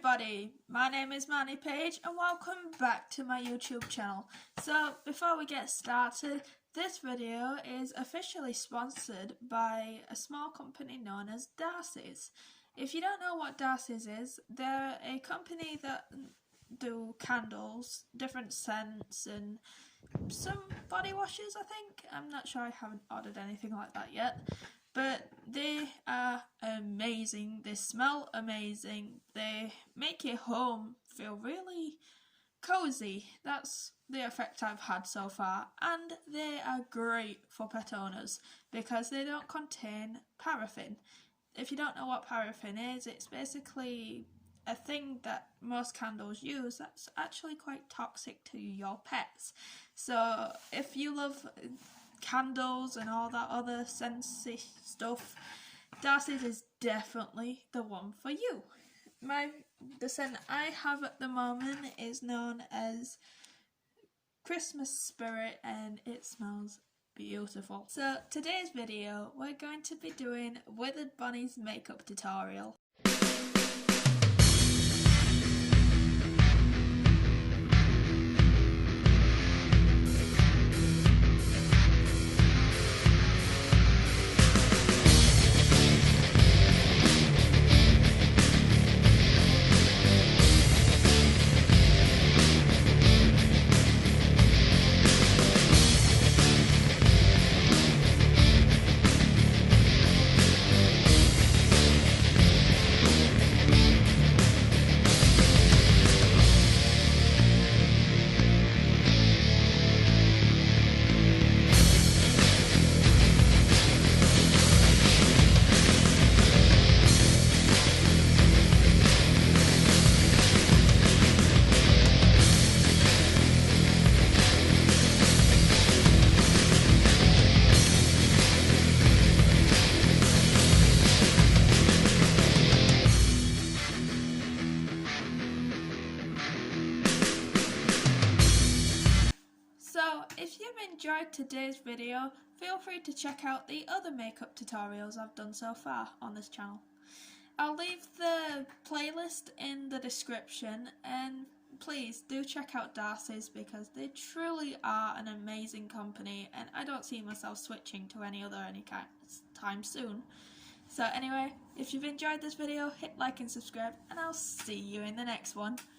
everybody, my name is Manny Page and welcome back to my YouTube channel. So before we get started, this video is officially sponsored by a small company known as Darcey's. If you don't know what Darcey's is, they're a company that do candles, different scents and some body washes, I think. I'm not sure, I haven't ordered anything like that yet. But they are amazing, they smell amazing, they make your home feel really cozy. That's the effect I've had so far, and they are great for pet owners because they don't contain paraffin. If you don't know what paraffin is, it's basically a thing that most candles use that's actually quite toxic to your pets. So if you love candles and all that other scentsy stuff, Darcey's is definitely the one for you. The scent I have at the moment is known as Christmas Spirit and it smells beautiful. So today's video we're going to be doing Withered Bonnie's makeup tutorial. If you've enjoyed today's video, feel free to check out the other makeup tutorials I've done so far on this channel. I'll leave the playlist in the description, and please do check out Darcey's because they truly are an amazing company and I don't see myself switching to any time soon. So anyway, if you've enjoyed this video, hit like and subscribe and I'll see you in the next one.